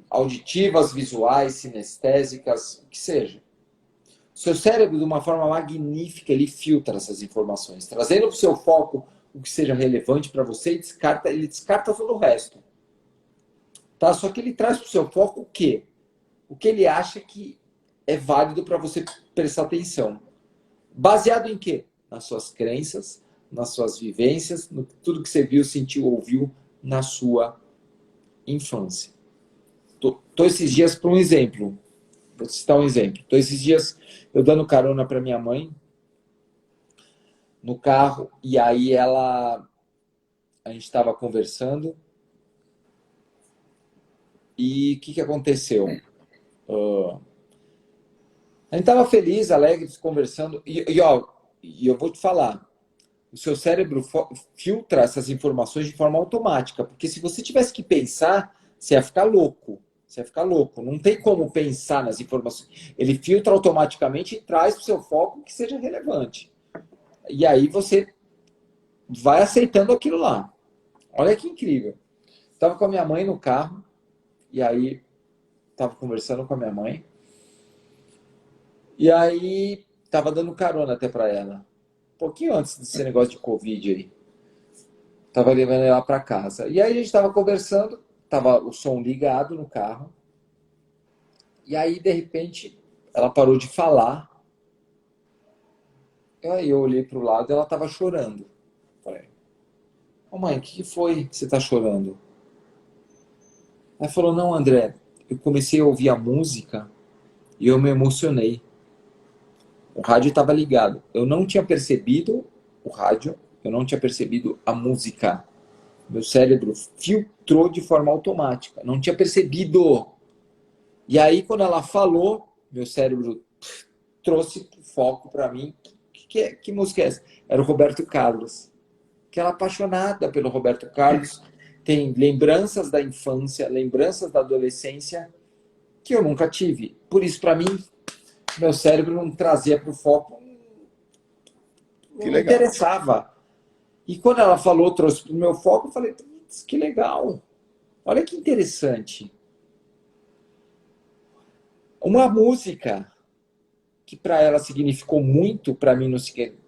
Auditivas, visuais, sinestésicas, o que seja. O seu cérebro, de uma forma magnífica, ele filtra essas informações, trazendo para o seu foco o que seja relevante para você e ele descarta todo o resto. Tá? Só que ele traz para o seu foco o quê? O que ele acha que é válido para você prestar atenção. Baseado em quê? Nas suas crenças, nas suas vivências, no tudo que você viu, sentiu, ouviu na sua infância. Tô esses dias para um exemplo. Vou citar um exemplo. Tô esses dias eu dando carona para minha mãe no carro e aí a gente estava conversando e o que aconteceu? A gente estava feliz, alegre, conversando e eu vou te falar, o seu cérebro filtra essas informações de forma automática, porque se você tivesse que pensar, você ia ficar louco. Você ia ficar louco. Não tem como pensar nas informações. Ele filtra automaticamente e traz para o seu foco que seja relevante. E aí você vai aceitando aquilo lá. Olha que incrível. Estava com a minha mãe no carro, e aí estava conversando com a minha mãe, e aí estava dando carona até para ela. Um pouquinho antes desse negócio de Covid aí. Tava levando ela para casa. E aí a gente estava conversando tava o som ligado no carro, e aí, de repente, ela parou de falar. Aí eu olhei para o lado e ela estava chorando. Falei, ô mãe, o que foi que você está chorando? Ela falou, não, André, eu comecei a ouvir a música e eu me emocionei. O rádio estava ligado. Eu não tinha percebido o rádio, eu não tinha percebido a música. Meu cérebro filtrou de forma automática. Não tinha percebido. E aí, quando ela falou, meu cérebro trouxe foco para mim. Que música é essa? Era o Roberto Carlos. Que ela é apaixonada pelo Roberto Carlos. Tem lembranças da infância, lembranças da adolescência que eu nunca tive. Por isso, para mim, meu cérebro não trazia para o foco, Que não me legal. interessava. E quando ela falou, trouxe para o meu foco, eu falei, que legal. Olha que interessante. Uma música que para ela significou muito, para mim não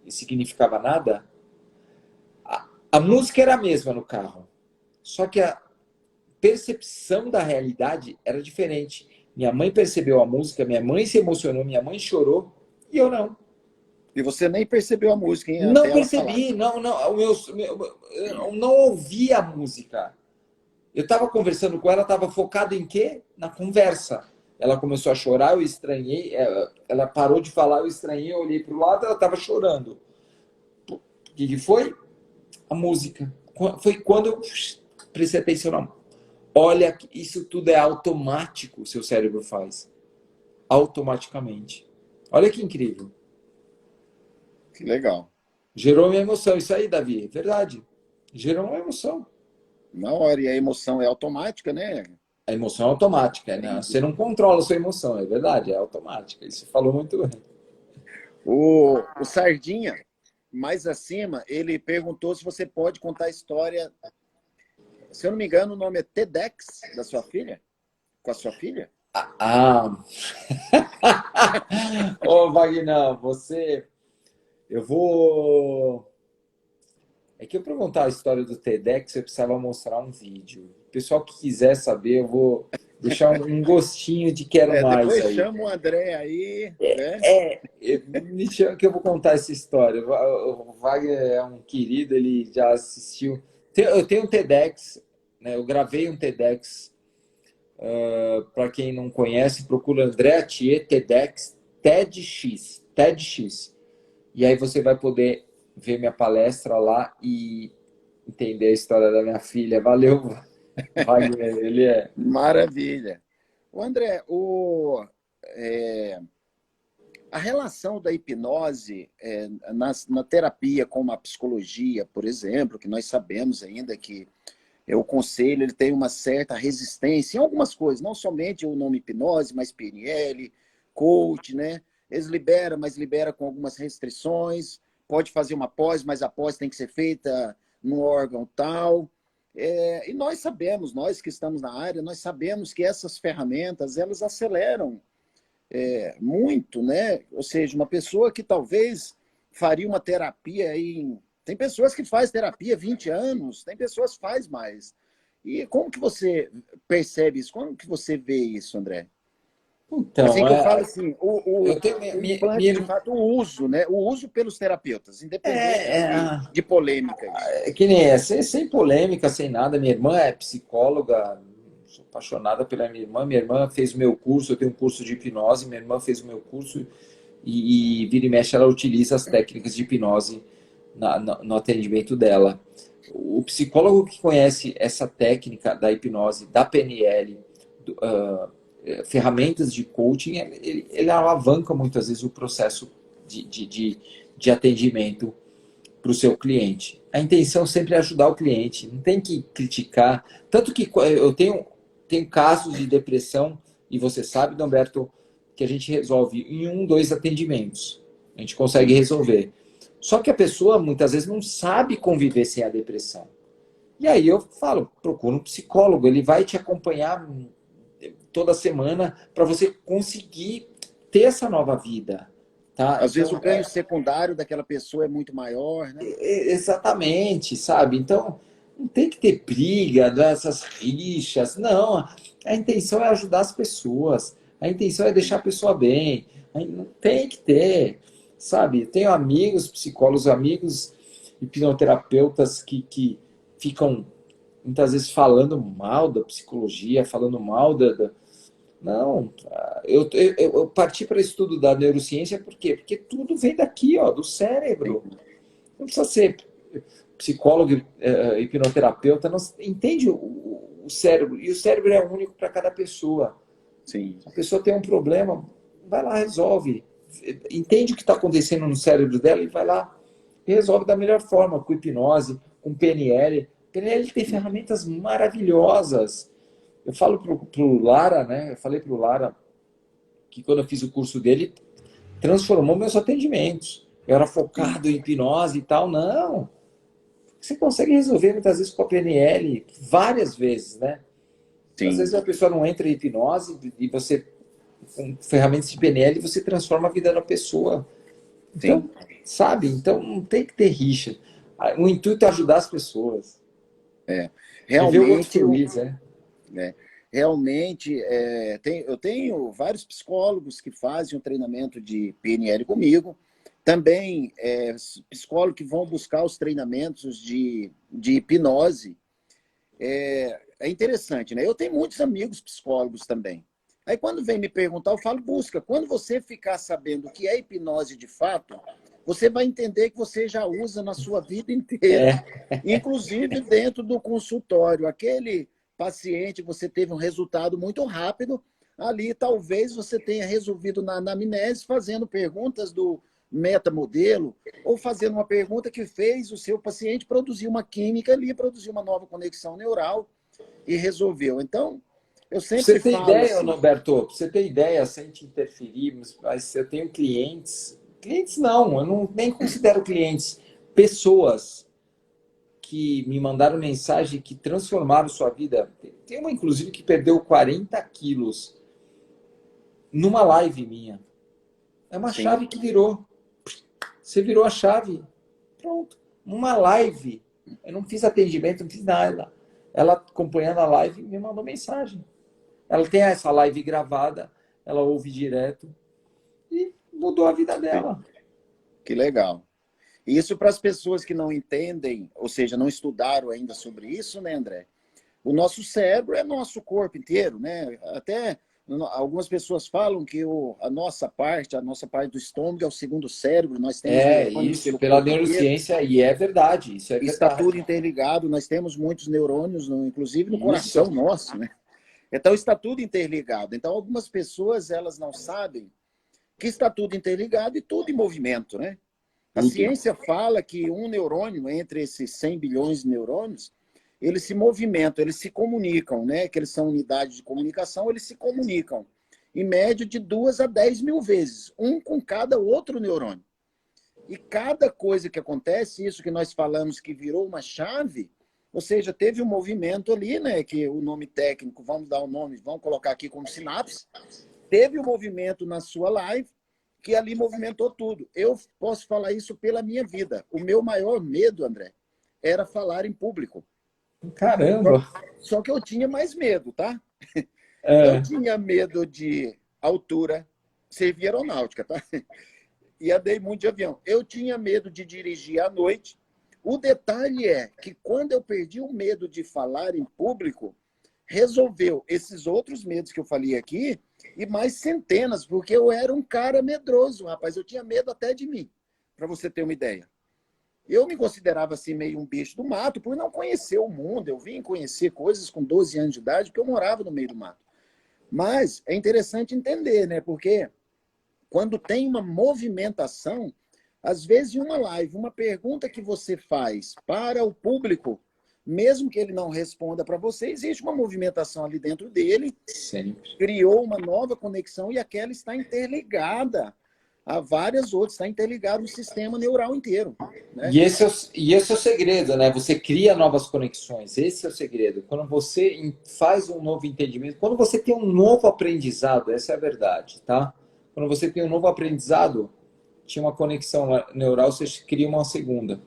significava nada. A música era a mesma no carro, só que a percepção da realidade era diferente. Minha mãe percebeu a música, minha mãe se emocionou, minha mãe chorou e eu não. E você nem percebeu a música, hein, Não até ela falar. percebi, eu não ouvi a música. Eu estava conversando com ela, estava focado em quê? Na conversa. Ela começou a chorar, eu estranhei. Ela parou de falar, eu estranhei, eu olhei para o lado, ela estava chorando. O que foi? A música. Foi quando eu prestei atenção na música. Olha, isso tudo é automático, o seu cérebro faz. Automaticamente. Olha que incrível. Que legal. Gerou uma emoção. Isso aí, Davi, é verdade. Gerou uma emoção. Na hora, e a emoção é automática, né? A emoção é automática, né? Você não controla a sua emoção, é verdade, é automática. Isso falou muito bem. O Sardinha, mais acima, ele perguntou se você pode contar a história. Se eu não me engano, o nome é TEDx da sua filha? Com a sua filha? Ah! Ô, Wagner, você. Eu vou. É que eu para contar a história do TEDx, eu precisava mostrar um vídeo. O pessoal que quiser saber, eu vou deixar um gostinho de quero mais Depois aí. chama o André aí, né? Me chama que eu vou contar essa história. O Wagner é um querido, ele já assistiu. Eu tenho um TEDx, né? Eu gravei um TEDx. Para quem não conhece, procura André Atier TEDx TEDx. E aí você vai poder ver minha palestra lá e entender a história da minha filha. Valeu, Wagner. Ele é. Maravilha. O André, a relação da hipnose na terapia com a psicologia, por exemplo, que nós sabemos ainda que o conselho ele tem uma certa resistência em algumas coisas, não somente o nome hipnose, mas PNL, coach, né? Eles liberam, mas libera com algumas restrições. Pode fazer uma pós, mas a pós tem que ser feita num órgão tal. E nós sabemos, nós que estamos na área, nós sabemos que essas ferramentas, elas aceleram muito, né? Ou seja, uma pessoa que talvez faria uma terapia em... Tem pessoas que fazem terapia há 20 anos, tem pessoas que fazem mais. E como que você percebe isso? Como que você vê isso, André? Assim Então, que eu falo assim, eu tenho o implante, de fato, o uso, né? O uso pelos terapeutas, independente é, é, de polêmica isso. é que nem é, sem polêmica, sem nada. Minha irmã é psicóloga, sou apaixonada pela minha irmã. Minha irmã fez o meu curso, eu tenho um curso de hipnose. Minha irmã fez o meu curso e vira e mexe, ela utiliza as técnicas de hipnose no atendimento dela. O psicólogo que conhece essa técnica da hipnose, da PNL, ferramentas de coaching, ele alavanca muitas vezes o processo de atendimento para o seu cliente. A intenção sempre é ajudar o cliente, não tem que criticar. Tanto que eu tenho casos de depressão, e você sabe, Humberto, que a gente resolve em 2 atendimentos. A gente consegue resolver. Só que a pessoa muitas vezes não sabe conviver sem a depressão. E aí eu falo, procura um psicólogo, ele vai te acompanhar toda semana para você conseguir ter essa nova vida. Tá? Às vezes Então, o ganho secundário daquela pessoa é muito maior, né? exatamente, sabe? Então, Não tem que ter briga, dessas rixas. Não, a intenção é ajudar as pessoas. A intenção é deixar a pessoa bem. Não tem que ter, sabe? Eu tenho amigos, psicólogos, amigos hipnoterapeutas que ficam muitas vezes falando mal da psicologia, falando mal Não, eu parti para o estudo da neurociência por quê? Porque tudo vem daqui, ó, do cérebro. Não precisa ser psicólogo, hipnoterapeuta, não, entende o cérebro. E o cérebro é único para cada pessoa. Sim. A pessoa tem um problema, vai lá, resolve. Entende o que está acontecendo no cérebro dela e vai lá e resolve da melhor forma, com hipnose, com PNL. PNL tem ferramentas maravilhosas. Eu falo pro Lara, né? Eu falei pro Lara que quando eu fiz o curso dele, transformou meus atendimentos. Eu era focado em hipnose e tal. Não. Você consegue resolver muitas vezes com a PNL, várias vezes, né? Às Sim. vezes a pessoa não entra em hipnose e você, com ferramentas de PNL, você transforma a vida da pessoa. Sim. Então, sabe? Então não tem que ter rixa. O intuito é ajudar as pessoas. É ver o outro Realmente, feliz, né? né, realmente eu tenho vários psicólogos que fazem um treinamento de PNL comigo. Também psicólogos que vão buscar os treinamentos de hipnose. É interessante, né? Eu tenho muitos amigos psicólogos também. Aí quando vem me perguntar, eu falo, busca. Quando você ficar sabendo o que é hipnose de fato, você vai entender que você já usa na sua vida inteira. É, Inclusive dentro do consultório. Aquele paciente, você teve um resultado muito rápido, ali talvez você tenha resolvido na anamnese fazendo perguntas do metamodelo ou fazendo uma pergunta que fez o seu paciente produzir uma química ali, produzir uma nova conexão neural e resolveu. Então, eu pra você sempre ter falo ideia, assim, Norberto, pra você ter ideia, sem te interferir, mas eu tenho clientes não, eu não, nem considero clientes, pessoas que me mandaram mensagem que transformaram sua vida. Tem uma, inclusive, que perdeu 40 quilos numa live minha. É uma sim, chave que virou. Você virou a chave. Pronto. Uma live. Eu não fiz atendimento, não fiz nada. Ela, acompanhando a live, me mandou mensagem. Ela tem essa live gravada, ela ouve direto e mudou a vida dela. que legal. Isso para as pessoas que não entendem, ou seja, não estudaram ainda sobre isso, né, André? O nosso cérebro é nosso corpo inteiro, né? Até algumas pessoas falam que a nossa parte do estômago é o segundo cérebro, nós temos É, neurônios isso, pelo pela corpo inteiro, neurociência, e é verdade, isso é está tudo verdade. interligado, nós temos muitos neurônios, inclusive no Isso. coração nosso, né? Então está tudo interligado. Então algumas pessoas elas não sabem que está tudo interligado e tudo em movimento, né? A Tudo. ciência fala que um neurônio, entre esses 100 bilhões de neurônios, eles se movimentam, eles se comunicam, né? Que eles são unidades de comunicação, eles se comunicam em média de 2 a 10 mil vezes, um com cada outro neurônio. E cada coisa que acontece, isso que nós falamos que virou uma chave, ou seja, teve um movimento ali, né? Que o nome técnico, vamos dar o nome, vamos colocar aqui como sinapse, teve um movimento na sua live que ali movimentou tudo. Eu posso falar isso pela minha vida. O meu maior medo, André, era falar em público. Só, Caramba! só que eu tinha mais medo, tá? Eu É, tinha medo de altura, servia aeronáutica, tá? E andei muito de avião. Eu tinha medo de dirigir à noite. O detalhe é que quando eu perdi o medo de falar em público, resolveu esses outros medos que eu falei aqui e mais centenas, porque eu era um cara medroso, rapaz. Eu tinha medo até de mim, para você ter uma ideia. Eu me considerava assim meio um bicho do mato por não conhecer o mundo. Eu vim conhecer coisas com 12 anos de idade porque eu morava no meio do mato. Mas é interessante entender, né? Porque quando tem uma movimentação, às vezes em uma live, uma pergunta que você faz para o público, mesmo que ele não responda para você, existe uma movimentação ali dentro dele, sempre. criou uma nova conexão e aquela está interligada a várias outras, está interligado no sistema neural inteiro, né? E esse é o segredo, né? Você cria novas conexões. Esse é o segredo. Quando você faz um novo entendimento, quando você tem um novo aprendizado, essa é a verdade, tá? Quando você tem um novo aprendizado, tinha uma conexão neural, você cria uma segunda.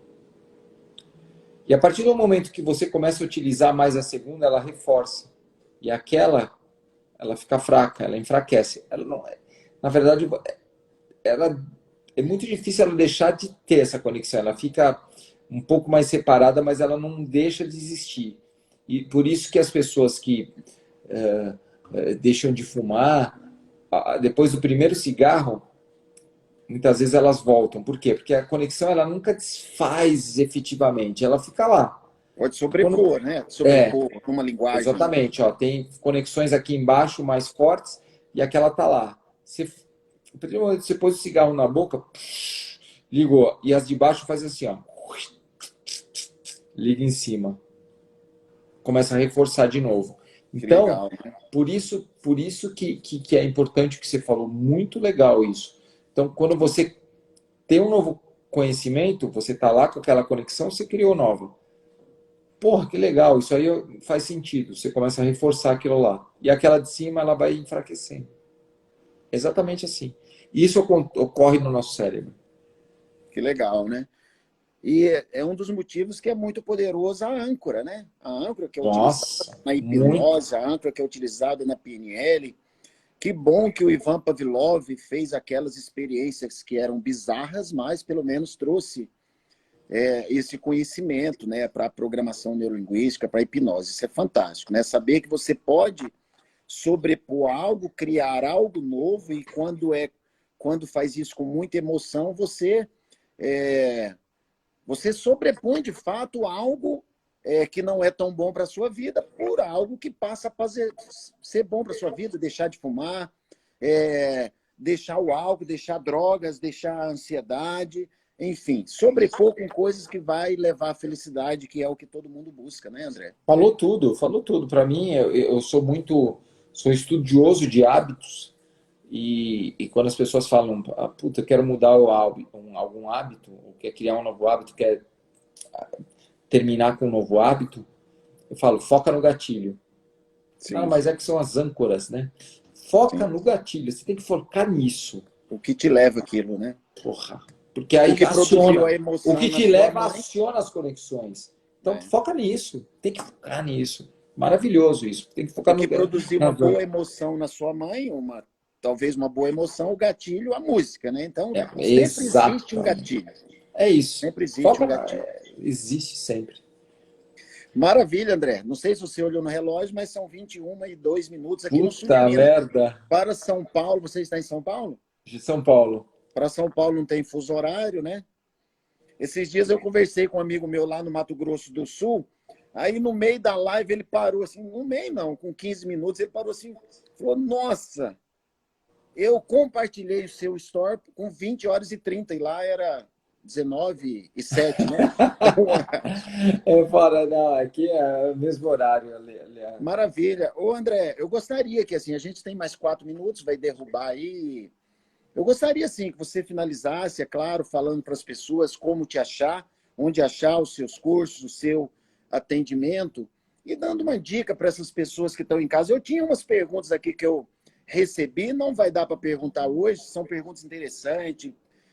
E a partir do momento que você começa a utilizar mais a segunda, ela reforça. E aquela, ela fica fraca, ela enfraquece. Ela não é, na verdade, ela é muito difícil ela deixar de ter essa conexão. Ela fica um pouco mais separada, mas ela não deixa de existir. E por isso que as pessoas que deixam de fumar, depois do primeiro cigarro, muitas vezes elas voltam. Por quê? Porque a conexão ela nunca desfaz efetivamente, ela fica lá. Pode Quando, sobrepor, né? Sobrepor numa linguagem. exatamente, ó, tem conexões aqui embaixo mais fortes e aquela tá lá. Você, a partir do momento que você pôs o cigarro na boca, ligou. E as de baixo faz assim, ó. Liga em cima. Começa a reforçar de novo. Que Então, legal, né? por isso que é importante o que você falou. Muito legal isso. Então, quando você tem um novo conhecimento, você está lá com aquela conexão, você criou nova. Porra, que legal, isso aí faz sentido. Você começa a reforçar aquilo lá. E aquela de cima, ela vai enfraquecendo. Exatamente assim. E isso ocorre no nosso cérebro. Que legal, né? E é um dos motivos que é muito poderoso a âncora, né? A âncora que é utilizada Nossa, na muito. hipnose, a âncora que é utilizada na PNL. Que bom que o Ivan Pavlov fez aquelas experiências que eram bizarras, mas pelo menos trouxe esse conhecimento, né, para a programação neurolinguística, para a hipnose. Isso é fantástico, né? Saber que você pode sobrepor algo, criar algo novo e quando faz isso com muita emoção, você sobrepõe de fato algo que não é tão bom para a sua vida por algo que passa a ser bom para a sua vida, deixar de fumar, deixar o álcool, deixar drogas, deixar a ansiedade, enfim, sobrepor com coisas que vai levar à felicidade, que é o que todo mundo busca, né, André? Falou tudo, falou tudo. Para mim, eu sou estudioso de hábitos e quando as pessoas falam, ah, puta, eu quero mudar algum hábito, ou quer criar um novo hábito, quer terminar com um novo hábito, eu falo, foca no gatilho. Ah, Sim, mas é que são as âncoras, né? Foca sim. no gatilho, você tem que focar nisso. O que te leva aquilo, né? Porra. Porque O aí que produziu aciona. a O emoção que na te sua leva mãe. aciona as conexões. Então Né? foca nisso. Tem que focar nisso. Maravilhoso isso. Tem que O focar no. que produziu uma boa emoção na sua mãe, talvez uma boa emoção, o gatilho, a música, né? Então, sempre existe um Exatamente. gatilho. É isso. Sempre existe um Foca. gatilho. Existe sempre. Maravilha, André. Não sei se você olhou no relógio, mas são 21 e 2 minutos aqui no sul de Puta Minas. merda. Para São Paulo, você está em São Paulo? De São Paulo. Para São Paulo não tem fuso horário, né? Esses dias eu conversei com um amigo meu lá no Mato Grosso do Sul. Aí no meio da live ele parou assim, no meio não, com 15 minutos, ele parou assim, falou: Nossa, eu compartilhei o seu story com 20h30 e lá era 19h07, né? Então, É fora, não, aqui é o mesmo horário, aliás. maravilha. Ô, André, eu gostaria que assim, a gente tem mais 4 minutos, vai derrubar aí. Eu gostaria sim que você finalizasse, é claro, falando para as pessoas como te achar, onde achar os seus cursos, o seu atendimento e dando uma dica para essas pessoas que estão em casa. Eu tinha umas perguntas aqui que eu recebi, não vai dar para perguntar hoje, são perguntas interessantes.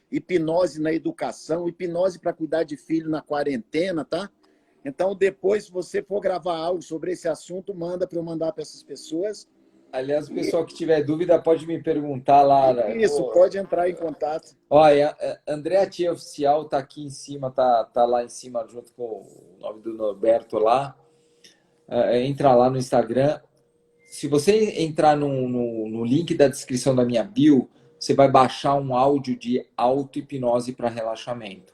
Hipnose na educação, hipnose para cuidar de filho na quarentena, tá? Então, depois, se você for gravar algo sobre esse assunto, manda para eu mandar para essas pessoas. Aliás, o pessoal que tiver dúvida pode me perguntar lá, né? Isso, pode entrar em contato. Olha, André Tia Oficial tá aqui em cima, tá lá em cima junto com o nome do Norberto lá. Entra lá no Instagram. Se você entrar no link da descrição da minha bio, você vai baixar um áudio de auto-hipnose para relaxamento.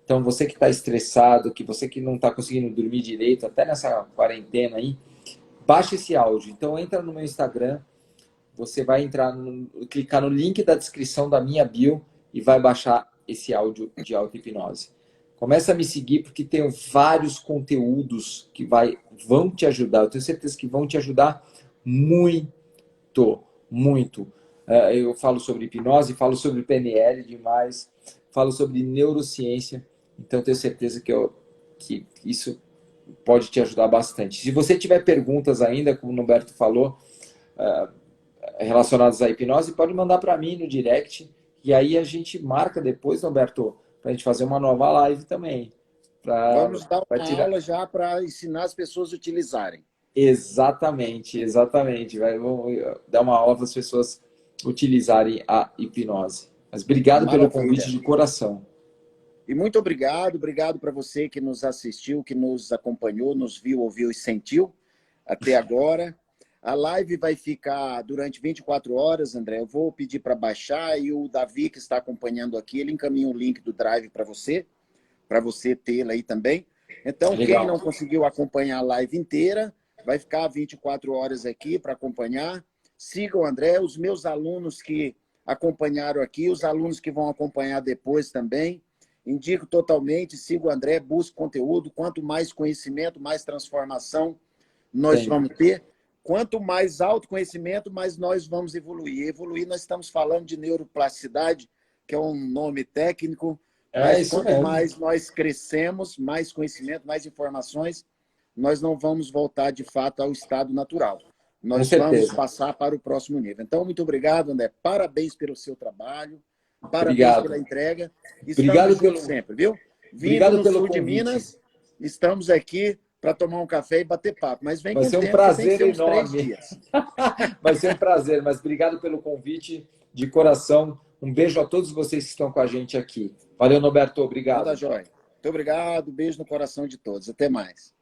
Então, você que está estressado, você que não está conseguindo dormir direito, até nessa quarentena aí, baixa esse áudio. Então, entra no meu Instagram, você vai clicar no link da descrição da minha bio e vai baixar esse áudio de auto-hipnose. Começa a me seguir porque tem vários conteúdos que vão te ajudar. Eu tenho certeza que vão te ajudar muito, muito. Eu falo sobre hipnose, falo sobre PNL demais, falo sobre neurociência. Então, eu tenho certeza que isso pode te ajudar bastante. Se você tiver perguntas ainda, como o Norberto falou, relacionadas à hipnose, pode mandar para mim no direct. E aí a gente marca depois, Norberto, para a gente fazer uma nova live também. Vamos dar para uma tirar. aula já para ensinar as pessoas a utilizarem. Exatamente, exatamente. Vamos dar uma aula para as pessoas utilizarem a hipnose. Mas obrigado pelo convite Maravilha. de coração. E muito obrigado para você que nos assistiu, que nos acompanhou, nos viu, ouviu e sentiu até agora. A live vai ficar durante 24 horas, André. Eu vou pedir para baixar e o Davi, que está acompanhando aqui, ele encaminha o link do Drive para você tê-la aí também. Então, Legal. quem não conseguiu acompanhar a live inteira, vai ficar 24 horas aqui para acompanhar. Siga o André, os meus alunos que acompanharam aqui, os alunos que vão acompanhar depois também. Indico totalmente, siga o André, busque conteúdo. Quanto mais conhecimento, mais transformação nós vamos ter. Quanto mais autoconhecimento, mais nós vamos evoluir. Evoluir, nós estamos falando de neuroplasticidade, que é um nome técnico, mas Isso quanto mesmo. mais nós crescemos, mais conhecimento, mais informações, nós não vamos voltar de fato ao estado natural. Nós vamos passar para o próximo nível. Então, muito obrigado, André. Parabéns pelo seu trabalho. Parabéns pela entrega. Estamos juntos sempre, viu? Vindo no sul de Minas, estamos aqui para tomar um café e bater papo. Mas vem com Vai ser um tempo, prazer tem que ser uns enorme. 3 dias. Vai ser um prazer, mas obrigado pelo convite de coração. Um beijo a todos vocês que estão com a gente aqui. Valeu, Norberto. Obrigado. Manda joia. Muito obrigado. Beijo no coração de todos. Até mais.